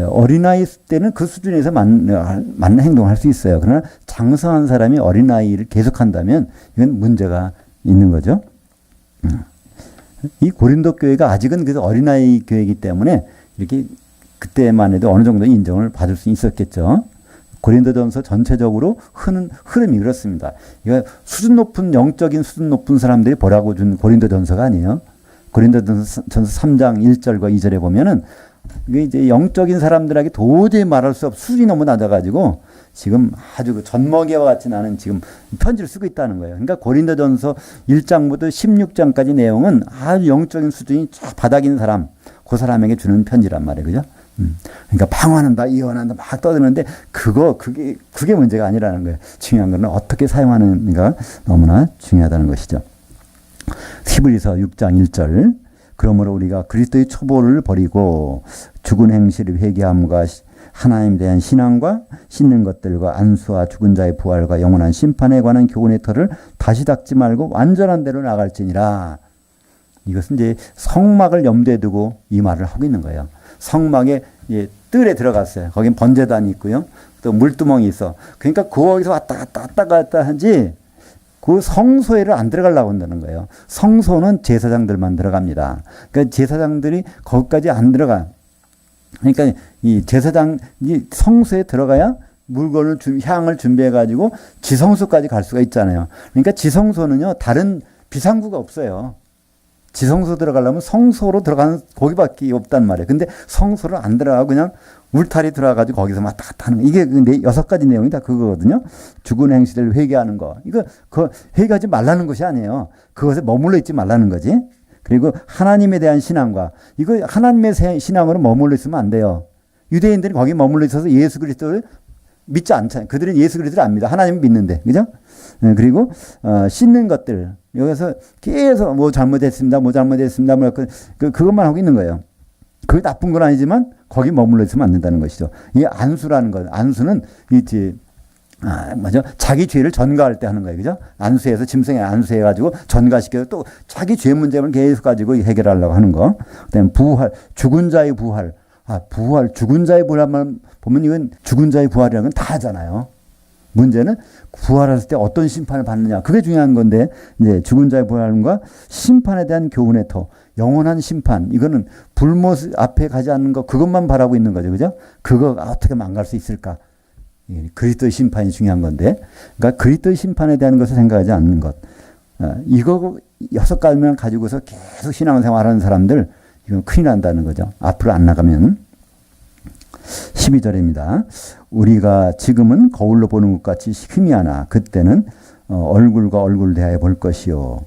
어린아이 때는 그 수준에서 맞는 행동을 할 수 있어요. 그러나 장성한 사람이 어린아이를 계속한다면 이건 문제가 있는 거죠. 이 고린도 교회가 아직은 그래서 어린아이 교회이기 때문에 이렇게 그때만 해도 어느 정도 인정을 받을 수 있었겠죠. 고린도전서 전체적으로 흐름이 그렇습니다. 이거 영적인 수준 높은 사람들이 보라고 준 고린도전서가 아니에요. 고린도전서 3장 1절과 2절에 보면은 이게 이제 영적인 사람들에게 도저히 말할 수 없, 수준이 너무 낮아가지고 지금 아주 그 젖먹이와 같이 나는 지금 편지를 쓰고 있다는 거예요. 그러니까 고린도전서 1장부터 16장까지 내용은 아주 영적인 수준이 쫙 바닥인 사람, 그 사람에게 주는 편지란 말이에요. 그죠? 그러니까 방언한다, 예언한다 막 떠드는데 그게 문제가 아니라는 거예요. 중요한 건 어떻게 사용하는가 너무나 중요하다는 것이죠. 히브리서 6장 1절 그러므로 우리가 그리스도의 초보를 버리고 죽은 행실을 회개함과 하나님에 대한 신앙과 씻는 것들과 안수와 죽은 자의 부활과 영원한 심판에 관한 교훈의 터를 다시 닦지 말고 완전한 대로 나갈지니라. 이것은 이제 성막을 염두에 두고 이 말을 하고 있는 거예요. 성막의 뜰에 들어갔어요. 거긴 번제단이 있고요. 또 물두멍이 있어. 그러니까 거기서 왔다 갔다 하지 그 성소에를 안 들어가려고 한다는 거예요. 성소는 제사장들만 들어갑니다. 그러니까 제사장들이 거기까지 안 들어가. 그러니까 이 제사장이 성소에 들어가야 물건을 향을 준비해 가지고 지성소까지 갈 수가 있잖아요. 그러니까 지성소는요 다른 비상구가 없어요. 지성소 들어가려면 성소로 들어가는 거기밖에 없단 말이에요. 근데 성소를 안 들어가고 그냥 울타리 들어가가지고 거기서 왔다 갔다 하는 거. 이게 6가지 내용이 다 그거거든요. 죽은 행실을 회개하는 거. 그 회개하지 말라는 것이 아니에요. 그것에 머물러 있지 말라는 거지. 그리고 하나님에 대한 신앙과 이거 하나님의 신앙으로 머물러 있으면 안 돼요. 유대인들이 거기 머물러 있어서 예수 그리스도를 믿지 않잖아요. 그들은 예수 그리스도를 압니다. 하나님을 믿는데. 그죠? 그리고 씻는 것들. 여기서 계속 뭐 잘못했습니다. 그것만 하고 있는 거예요. 그게 나쁜 건 아니지만 거기 머물러 있으면 안 된다는 것이죠. 이게 안수라는 거. 안수는 자기 죄를 전가할 때 하는 거예요. 그죠? 안수해서 짐승에 안수해가지고 전가시켜서 또 자기 죄 문제를 계속 가지고 해결하려고 하는 거. 그 다음에 부활, 죽은 자의 부활. 죽은 자의 부활만 보면 이건 죽은 자의 부활이라는 건 다 하잖아요. 문제는 부활했을 때 어떤 심판을 받느냐. 그게 중요한 건데, 이제 죽은 자의 부활과 심판에 대한 교훈의 터, 영원한 심판. 이거는 불못 앞에 가지 않는 거, 그것만 바라고 있는 거죠. 그죠? 그거 어떻게 망갈 수 있을까? 그리스도의 심판이 중요한 건데, 그러니까 그리스도의 심판에 대한 것을 생각하지 않는 것. 이거 6가지만 가지고서 계속 신앙생활 하는 사람들, 이건 큰일 난다는 거죠. 앞으로 안 나가면. 12절입니다. 우리가 지금은 거울로 보는 것 같이 희미하나 그때는 얼굴과 얼굴 대하여 볼 것이요.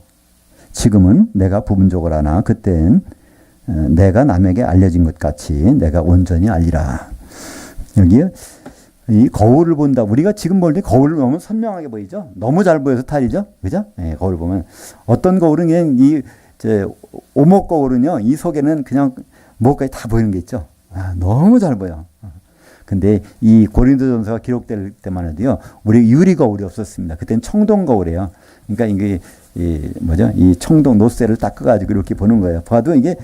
지금은 내가 부분적으로 하나 그때는 내가 남에게 알려진 것 같이 내가 온전히 알리라. 여기 이 거울을 본다. 우리가 지금 볼 때 거울을 보면 선명하게 보이죠. 너무 잘 보여서 탈이죠. 그죠? 네, 거울 보면 어떤 거울은 그냥 오목 거울은요. 이 속에는 그냥 뭐까지 다 보이는 게 있죠. 너무 잘 보여. 근데 이 고린도전서가 기록될 때만 해도요, 우리 유리 거울이 없었습니다. 그때는 청동 거울이에요. 그러니까 이게 이 청동 노쇠를 닦아가지고 이렇게 보는 거예요. 봐도 이게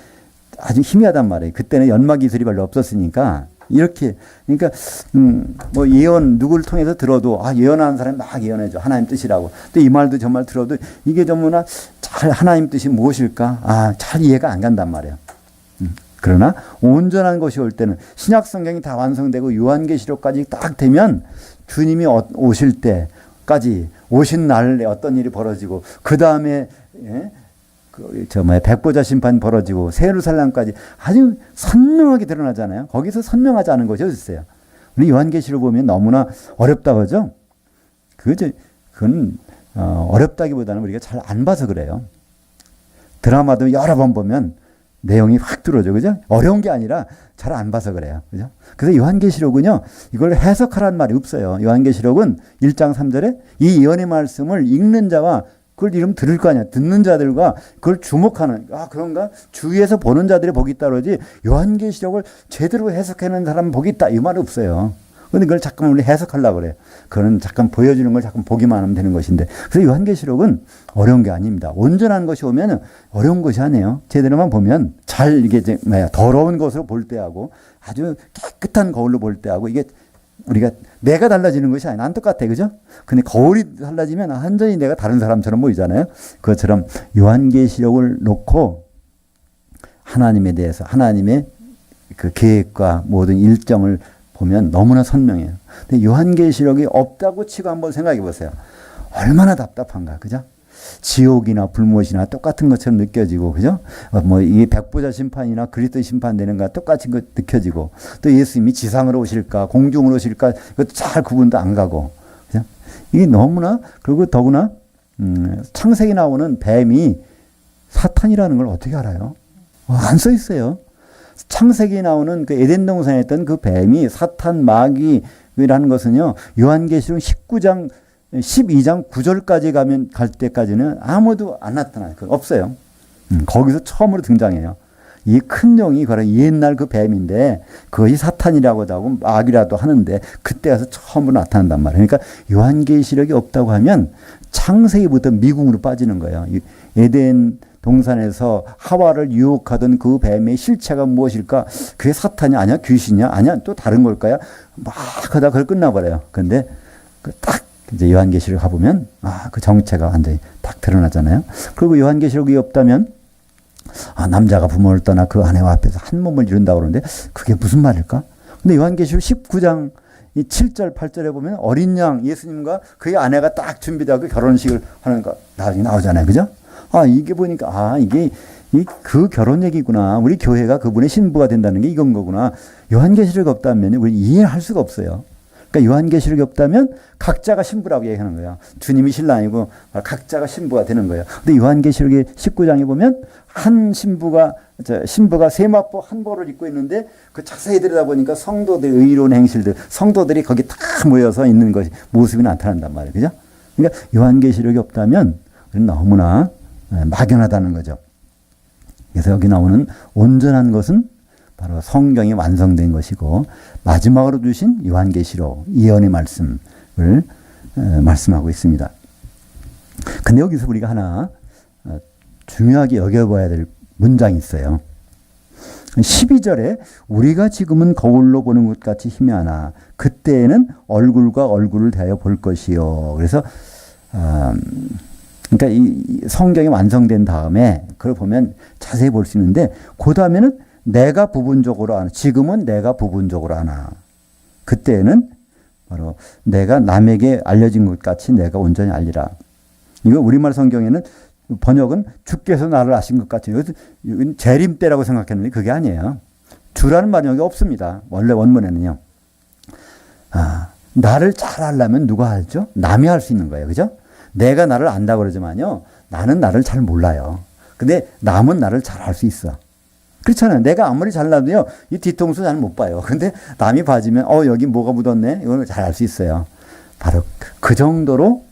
아주 희미하단 말이에요. 그때는 연마 기술이 별로 없었으니까 이렇게 그러니까 뭐 예언 누구를 통해서 들어도 예언하는 사람이 막 예언해줘 하나님 뜻이라고. 또 이 말도 정말 들어도 이게 전부나 잘 하나님 뜻이 무엇일까? 잘 이해가 안 간단 말이에요. 그러나 온전한 것이 올 때는 신약 성경이 다 완성되고 요한계시록까지 딱 되면 주님이 오실 때까지 오신 날에 어떤 일이 벌어지고 그 다음에 백보자 심판 벌어지고 세루살렘까지 아주 선명하게 드러나잖아요. 거기서 선명하지 않은 것이 어디 있어요? 우리 요한계시록 보면 너무나 어렵다 그러죠? 그건 어렵다기보다는 우리가 잘 안 봐서 그래요. 드라마도 여러 번 보면 내용이 확 들어오죠. 그죠? 어려운 게 아니라 잘 안 봐서 그래요. 그죠? 그래서 요한계시록은요, 이걸 해석하라는 말이 없어요. 요한계시록은 1장 3절에 이 예언의 말씀을 읽는 자와 그걸 이름 들을 거 아니야. 듣는 자들과 그걸 주목하는, 그런가? 주위에서 보는 자들이 복이 있다 그러지, 요한계시록을 제대로 해석하는 사람은 복이 있다. 이 말이 없어요. 근데 그걸 잠깐 우리 해석하려고 그래요. 그거는 잠깐 보여주는 걸 잠깐 보기만 하면 되는 것인데. 그래서 요한계시록은 어려운 게 아닙니다. 온전한 것이 오면 어려운 것이 아니에요. 제대로만 보면 잘 이게 더러운 것으로 볼 때하고 아주 깨끗한 거울로 볼 때하고 이게 우리가 내가 달라지는 것이 아니라 안 똑같아. 그죠? 근데 거울이 달라지면 완전히 내가 다른 사람처럼 보이잖아요. 그것처럼 요한계시록을 놓고 하나님에 대해서 하나님의 그 계획과 모든 일정을 보면 너무나 선명해요. 근데 요한계시록이 없다고 치고 한번 생각해 보세요. 얼마나 답답한가. 그죠? 지옥이나 불못이나 똑같은 것처럼 느껴지고, 그죠? 이 백보자 심판이나 그리스도 심판되는 거 똑같이 느껴지고, 또 예수님이 지상으로 오실까, 공중으로 오실까, 이것도 잘 구분도 안 가고, 그죠? 이게 너무나, 그리고 더구나, 창세기 나오는 뱀이 사탄이라는 걸 어떻게 알아요? 안 써 있어요. 창세기에 나오는 그 에덴 동산에 있던 그 뱀이 사탄 마귀라는 것은요, 요한계시록 19장 12장 9절까지 갈 때까지는 아무도 안 나타나요. 없어요. 거기서 처음으로 등장해요. 이 큰 용이 바로 옛날 그 뱀인데 그것이 사탄이라고도 하고 마귀라도 하는데 그때 가서 처음으로 나타난단 말이에요. 그러니까 요한계시록이 없다고 하면 창세기부터 미궁으로 빠지는 거예요. 에덴 동산에서 하와를 유혹하던 그 뱀의 실체가 무엇일까? 그게 사탄이 아니야? 귀신이야? 아니야? 또 다른 걸까요? 막 하다 그걸 끝나버려요. 근데 딱 이제 요한계시록 가보면 그 정체가 완전히 딱 드러나잖아요. 그리고 요한계시록이 없다면 남자가 부모를 떠나 그 아내와 앞에서 한 몸을 이룬다고 그러는데 그게 무슨 말일까? 근데 요한계시록 19장 이 7절 8절에 보면 어린 양 예수님과 그의 아내가 딱 준비되고 결혼식을 하는 거 나중에 나오잖아요. 그죠? 이게 보니까 이게 그 결혼 얘기구나. 우리 교회가 그분의 신부가 된다는 게 이건 거구나. 요한계시록이 없다면 우리 이해할 수가 없어요. 그러니까 요한계시록이 없다면 각자가 신부라고 얘기하는 거예요. 주님이 신랑이고 각자가 신부가 되는 거예요. 근데 요한계시록의 19장에 보면 한 신부가 세마포 한 벌을 입고 있는데 그 자세히 들여다보니까 성도들 의로운 행실들 성도들이 거기 다 모여서 있는 것이 모습이 나타난단 말이에요. 그죠? 그러니까 요한계시록이 없다면 우리는 너무나 막연하다는 거죠. 그래서 여기 나오는 온전한 것은 바로 성경이 완성된 것이고 마지막으로 주신 요한계시록 예언의 말씀을 말씀하고 있습니다. 근데 여기서 우리가 하나 중요하게 여겨봐야 될 문장이 있어요. 12절에 우리가 지금은 거울로 보는 것 같이 희미하나 그때에는 얼굴과 얼굴을 대하여 볼 것이요. 그래서 그러니까 이 성경이 완성된 다음에 그걸 보면 자세히 볼 수 있는데 그 다음에는 내가 부분적으로 아나. 지금은 내가 부분적으로 아나. 그때는 바로 내가 남에게 알려진 것 같이 내가 온전히 알리라. 이거 우리말 성경에는 번역은 주께서 나를 아신 것 같이. 이건 재림 때라고 생각했는데 그게 아니에요. 주라는 말이 여기 없습니다. 원래 원문에는요. 나를 잘 알려면 누가 알죠? 남이 알 수 있는 거예요. 그죠? 내가 나를 안다고 그러지만요. 나는 나를 잘 몰라요. 근데 남은 나를 잘 알 수 있어. 그렇잖아요. 내가 아무리 잘나도요, 이 뒤통수 잘 못 봐요. 근데 남이 봐주면, 여기 뭐가 묻었네? 이걸 잘 알 수 있어요. 바로 그 정도로,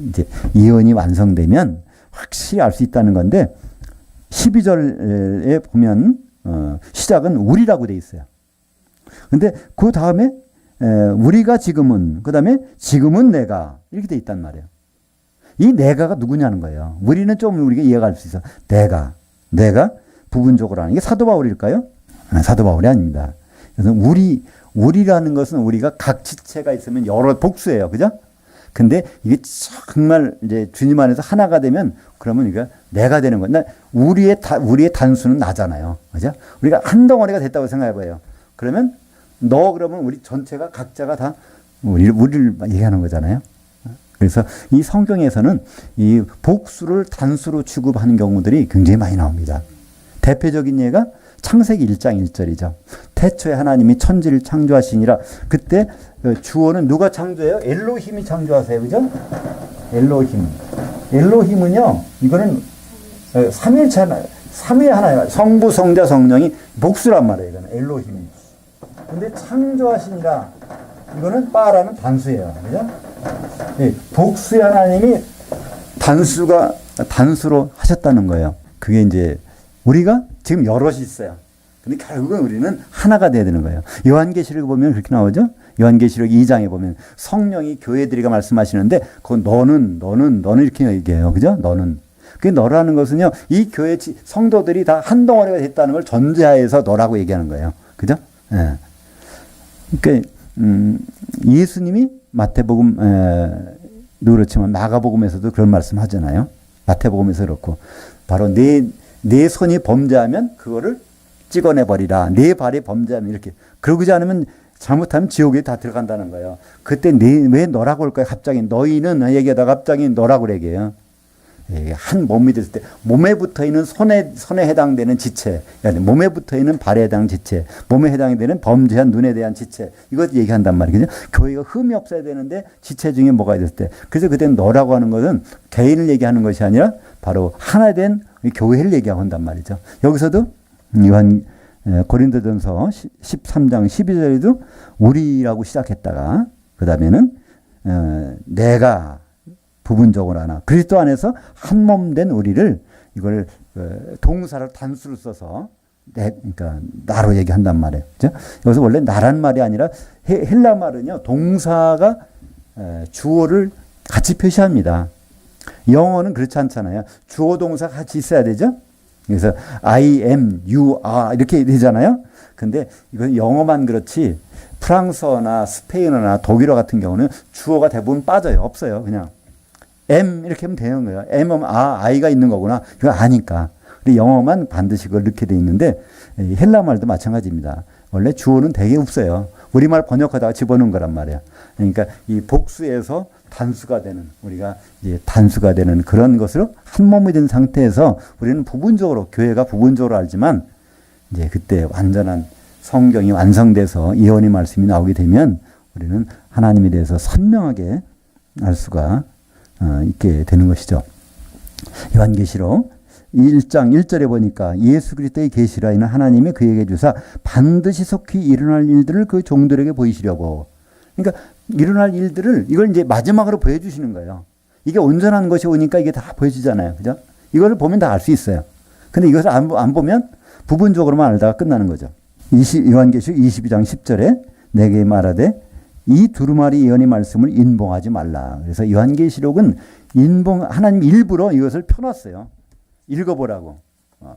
이제 예언이 완성되면 확실히 알 수 있다는 건데, 12절에 보면, 시작은 우리라고 돼 있어요. 근데 그 다음에, 우리가 지금은, 그 다음에 지금은 내가, 이렇게 돼 있단 말이에요. 이 내가가 누구냐는 거예요. 우리는 좀 우리가 이해가 갈 수 있어. 내가 부분적으로 하는 게 사도 바울일까요? 사도 바울이 아닙니다. 그래서 우리라는 것은 우리가 각 지체가 있으면 여러 복수예요. 그죠? 근데 이게 정말 이제 주님 안에서 하나가 되면 그러면 이게 내가 되는 거예요. 우리의 단수는 나잖아요. 그죠? 우리가 한 덩어리가 됐다고 생각해 봐요. 그러면 우리 전체가 각자가 다 우리를 얘기하는 거잖아요. 그래서 이 성경에서는 이 복수를 단수로 취급하는 경우들이 굉장히 많이 나옵니다. 대표적인 예가 창세기 1장 1절이죠. 태초에 하나님이 천지를 창조하시니라. 그때 주어는 누가 창조해요? 엘로힘이 창조하세요. 그죠? 엘로힘. 엘로힘은요, 이거는 삼위 하나예요. 성부, 성자, 성령이 복수란 말이에요. 이거는 엘로힘이. 근데 창조하시니라. 이거는 빠라는 단수예요. 그죠? 네, 복수의 하나님이 단수로 하셨다는 거예요. 그게 이제 우리가 지금 여럿이 있어요. 근데 결국은 우리는 하나가 돼야 되는 거예요. 요한계시록 보면 그렇게 나오죠? 요한계시록 2장에 보면 성령이 교회들이가 말씀하시는데, 그건 너는 이렇게 얘기해요. 그죠? 너는. 그 너라는 것은요, 이 교회 성도들이 다 한 덩어리가 됐다는 걸 전제하에서 너라고 얘기하는 거예요. 그죠? 예. 그러니까, 예수님이 마태복음, 그렇지만 마가복음에서도 그런 말씀 하잖아요. 마태복음에서 그렇고. 바로 내 손이 범죄하면 그거를 찍어내버리라. 내 발이 범죄하면 이렇게. 그러지 않으면 잘못하면 지옥에 다 들어간다는 거예요. 그때 왜 너라고 할 거예요? 갑자기 너희는 얘기하다가 갑자기 너라고 얘기해요. 한 몸이 됐을 때 몸에 붙어있는 손에 해당되는 지체, 몸에 붙어있는 발에 해당하는 지체, 몸에 해당되는 범죄한 눈에 대한 지체, 이것 얘기한단 말이죠. 교회가 흠이 없어야 되는데 지체 중에 뭐가 있을 때, 그래서 그때는 너라고 하는 것은 개인을 얘기하는 것이 아니라 바로 하나 된 교회를 얘기하고 한단 말이죠. 여기서도 고린도전서 13장 12절에도 우리라고 시작했다가 그 다음에는 내가 부분적으로 하나 그리스도 안에서 한 몸 된 우리를 이걸 동사를 단수로 써서 그러니까 나로 얘기한단 말이에요. 그렇죠? 여기서 원래 나란 말이 아니라 헬라 말은요 동사가 주어를 같이 표시합니다. 영어는 그렇지 않잖아요. 주어 동사 같이 있어야 되죠. 그래서 I am, you are 이렇게 되잖아요. 근데 이건 영어만 그렇지 프랑스어나 스페인어나 독일어 같은 경우는 주어가 대부분 빠져요. 없어요. 그냥 am 이렇게 하면 되는 거예요. am은 I가 있는 거구나. 이거 아니까. 근데 영어만 반드시 그걸 넣게 돼 있는데 헬라 말도 마찬가지입니다. 원래 주어는 되게 없어요. 우리말 번역하다가 집어넣은 거란 말이에요. 그러니까 이 복수에서 단수가 되는, 우리가 이제 단수가 되는 그런 것으로 한 몸이 된 상태에서 우리는 부분적으로, 교회가 부분적으로 알지만 이제 그때 완전한 성경이 완성돼서 예언의 말씀이 나오게 되면 우리는 하나님에 대해서 선명하게 알 수가 있게 되는 것이죠. 요한계시록 1장 1절에 보니까 예수 그리스도의 계시라 이는 하나님이 그에게 주사 반드시 속히 일어날 일들을 그 종들에게 보이시려고. 그러니까 일어날 일들을 이걸 이제 마지막으로 보여주시는 거예요. 이게 온전한 것이 오니까 이게 다 보여지잖아요. 그죠? 이거를 보면 다 알 수 있어요. 근데 이것을 안 보면 부분적으로만 알다가 끝나는 거죠. 요한계시록 22장 10절에 내게 말하되 이 두루마리 예언의 말씀을 인봉하지 말라. 그래서 요한계시록은 하나님 일부러 이것을 펴놨어요. 읽어보라고.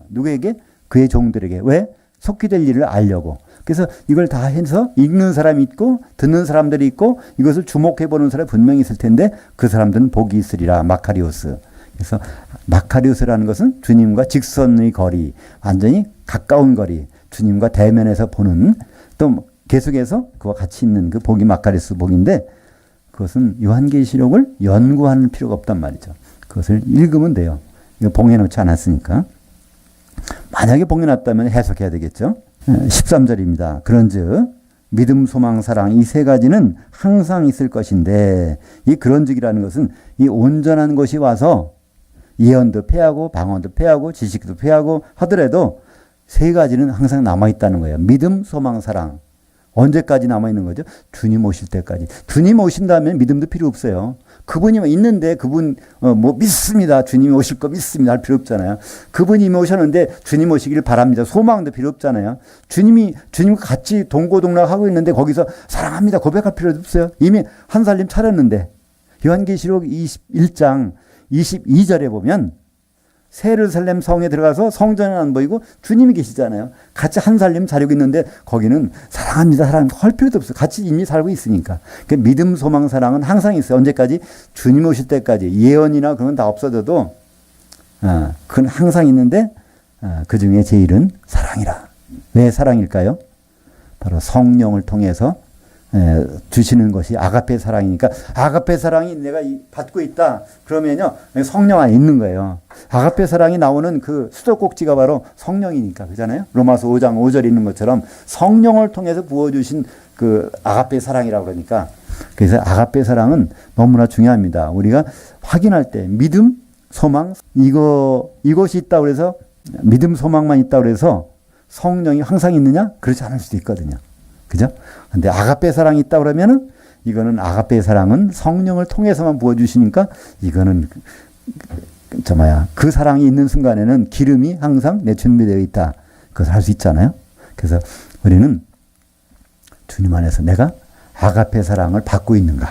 누구에게? 그의 종들에게. 왜? 속히 될 일을 알려고. 그래서 이걸 다 해서 읽는 사람이 있고 듣는 사람들이 있고 이것을 주목해보는 사람이 분명히 있을 텐데 그 사람들은 복이 있으리라. 마카리오스. 그래서 마카리오스라는 것은 주님과 직선의 거리, 완전히 가까운 거리, 주님과 대면에서 보는, 또 계속해서 그와 같이 있는 그 복이 마카리오스 복인데 그것은 요한계시록을 연구하는 필요가 없단 말이죠. 그것을 읽으면 돼요. 이거 봉해놓지 않았으니까. 만약에 봉해놨다면 해석해야 되겠죠. 13절입니다. 그런즉 믿음, 소망, 사랑 이 세 가지는 항상 있을 것인데 이 그런즉이라는 것은 이 온전한 것이 와서 예언도 패하고 방언도 패하고 지식도 패하고 하더라도 세 가지는 항상 남아있다는 거예요. 믿음, 소망, 사랑. 언제까지 남아있는 거죠? 주님 오실 때까지. 주님 오신다면 믿음도 필요 없어요. 그분이 있는데 그분 믿습니다. 주님이 오실 거 믿습니다. 할 필요 없잖아요. 그분이 이미 오셨는데 주님 오시길 바랍니다. 소망도 필요 없잖아요. 주님과 같이 동고동락하고 있는데 거기서 사랑합니다. 고백할 필요도 없어요. 이미 한 살림 차렸는데. 요한계시록 21장 22절에 보면 새 예루살렘 성에 들어가서 성전은 안 보이고 주님이 계시잖아요. 같이 한 살림 자리고 있는데 거기는 사랑합니다. 사랑할 필요도 없어요. 같이 이미 살고 있으니까. 그러니까 믿음, 소망, 사랑은 항상 있어요. 언제까지? 주님 오실 때까지. 예언이나 그런 건 다 없어져도 그건 항상 있는데 그 중에 제일은 사랑이라. 왜 사랑일까요? 바로 성령을 통해서 주시는 것이 아가페 사랑이니까 아가페 사랑이 내가 받고 있다 그러면요 성령 안에 있는 거예요. 아가페 사랑이 나오는 그 수도꼭지가 바로 성령이니까 그잖아요. 로마서 5장 5절에 있는 것처럼 성령을 통해서 부어주신 그 아가페 사랑이라고 그러니까 그래서 아가페 사랑은 너무나 중요합니다. 우리가 확인할 때 믿음, 소망 이것이 있다고 그래서 믿음, 소망만 있다고 그래서 성령이 항상 있느냐? 그렇지 않을 수도 있거든요. 그죠? 근데 아가페 사랑이 있다 그러면은 이거는 아가페 사랑은 성령을 통해서만 부어주시니까 이거는 그 사랑이 있는 순간에는 기름이 항상 내 준비되어 있다. 그것을 할 수 있잖아요. 그래서 우리는 주님 안에서 내가 아가페 사랑을 받고 있는가?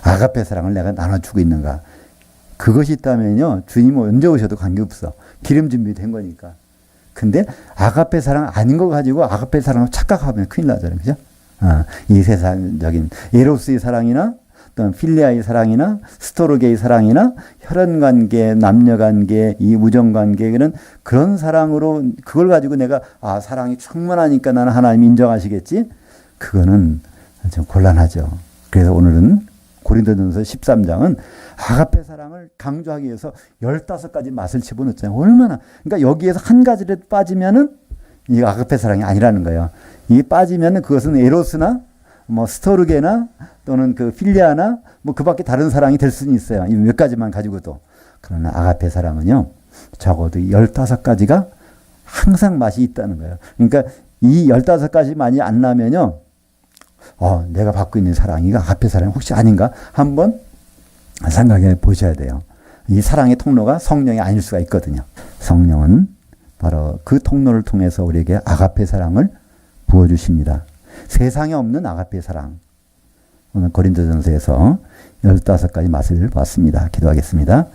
아가페 사랑을 내가 나눠주고 있는가? 그것이 있다면요. 주님 언제 오셔도 관계없어. 기름 준비된 거니까. 근데 아가페 사랑 아닌 거 가지고 아가페 사랑을 착각하면 큰일 나잖아요. 그죠? 이 세상적인 에로스의 사랑이나 또는 필리아의 사랑이나 스토르게의 사랑이나 혈연관계, 남녀관계, 이 우정관계 그런 사랑으로 그걸 가지고 내가 사랑이 충만하니까 나는 하나님 인정하시겠지? 그거는 좀 곤란하죠. 그래서 오늘은 고린도전서 13장은 아가페 사랑을 강조하기 위해서 15가지 맛을 집어넣잖아요. 얼마나. 그러니까 여기에서 한 가지를 빠지면은 이 아가페 사랑이 아니라는 거예요. 이게 빠지면은 그것은 에로스나 스토르게나 또는 그 필리아나 그 밖에 다른 사랑이 될 수는 있어요. 이 몇 가지만 가지고도. 그러나 아가페 사랑은요. 적어도 15가지가 항상 맛이 있다는 거예요. 그러니까 이 15가지 맛이 안 나면요. 내가 받고 있는 사랑이 아가페 사랑이 혹시 아닌가? 한번 생각해 보셔야 돼요. 이 사랑의 통로가 성령이 아닐 수가 있거든요. 성령은 바로 그 통로를 통해서 우리에게 아가페 사랑을 부어주십니다. 세상에 없는 아가페 사랑. 오늘 고린도전서에서 15가지 맛을 봤습니다. 기도하겠습니다.